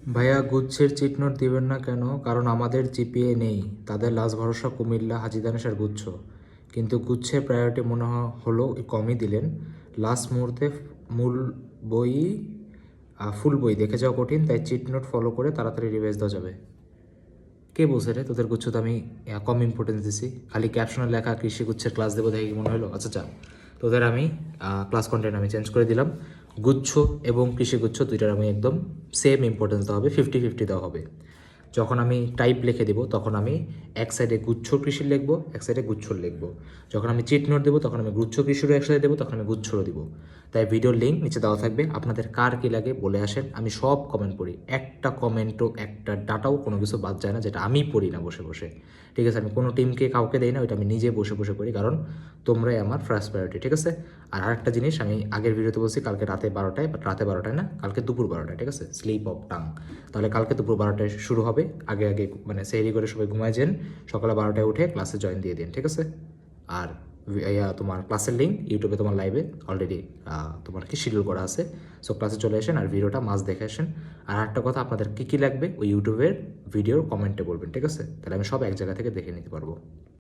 ভাইয়া গুচ্ছের cheat note দিবেন না কেন? কারণ আমাদের জিপিএ নেই। তাদের লাস্ট ভরসা কুমিল্লা হাজী দানেশের গুচ্ছ। কিন্তু গুচ্ছের প্রায়োরিটি মনে হলো কমই দিলেন। লাস্ট মুহূর্তে মূল বই ফুল বই দেখে যাওয়া কঠিন, তাই চিট নোট ফলো করে তাড়াতাড়ি রিভাইজ দেওয়া যাবে। কে বলছে রে তোদের গুচ্ছ তো আমি কম ইম্পর্টেন্স দিছি? খালি ক্যাপশনের লেখা কৃষি গুচ্ছের ক্লাস দেবো দেখে কি মনে হলো? আচ্ছা আচ্ছা, তোদের আমি ক্লাস কন্টেন্ট আমি চেঞ্জ করে দিলাম। গুচ্ছ এবং কৃষি গুচ্ছ দুইটার আমি একদম সেম ইম্পর্টেন্স দেওয়া হবে, 50-50 দেওয়া হবে। যখন আমি টাইপ লিখে দিব তখন আমি এক সাইডে গুচ্ছ কৃষির লিখবো, এক সাইডে গুচ্ছর লিখবো। যখন আমি চিট নোট দেবো তখন আমি গুচ্ছ কৃষিরও একসাথে দেবো, তখন আমি গুচ্ছরও দিব। তাই ভিডিওর লিঙ্ক নিচে দেওয়া থাকবে, আপনাদের কার কী লাগে বলে আসেন, আমি সব কমেন্ট পড়ি। একটা কমেন্টও একটা ডাটাও কোনো কিছু বাদ যায় না যেটা আমি পড়ি না বসে বসে। ঠিক আছে, আমি কোনো টিমকে কাউকে দেই না, ওইটা আমি নিজে বসে বসে করি, কারণ তোমরাই আমার ফার্স্ট প্রায়োরিটি। ঠিক আছে, আর আরেকটা জিনিস আমি আগের ভিডিওতে বলছি, কালকে রাতে 12টায়, বাট রাতে 12টায় না, কালকে দুপুর 12টায়। ঠিক আছে, স্লিপ অফ টাং। তাহলে কালকে দুপুর 12টায় শুরু হবে। আগে আগে মানে সেহরি করে সবাই ঘুমায় যান, সকালে 12টায় উঠে ক্লাসে জয়েন দিয়ে দিন। ঠিক আছে, আর তোমার ক্লাসের লিঙ্ক ইউটিউবে তোমার লাইভে অলরেডি তোমার কি শিডিউল করা আছে। সো ক্লাসে চলে আসেন আর ভিডিওটা মাস দেখে আসেন। আর একটা কথা, আপনাদের কী কী লাগবে ওই ইউটিউবের ভিডিওর কমেন্টে বলবেন। ঠিক আছে, তাহলে আমি সব এক জায়গা থেকে দেখে নিতে পারবো।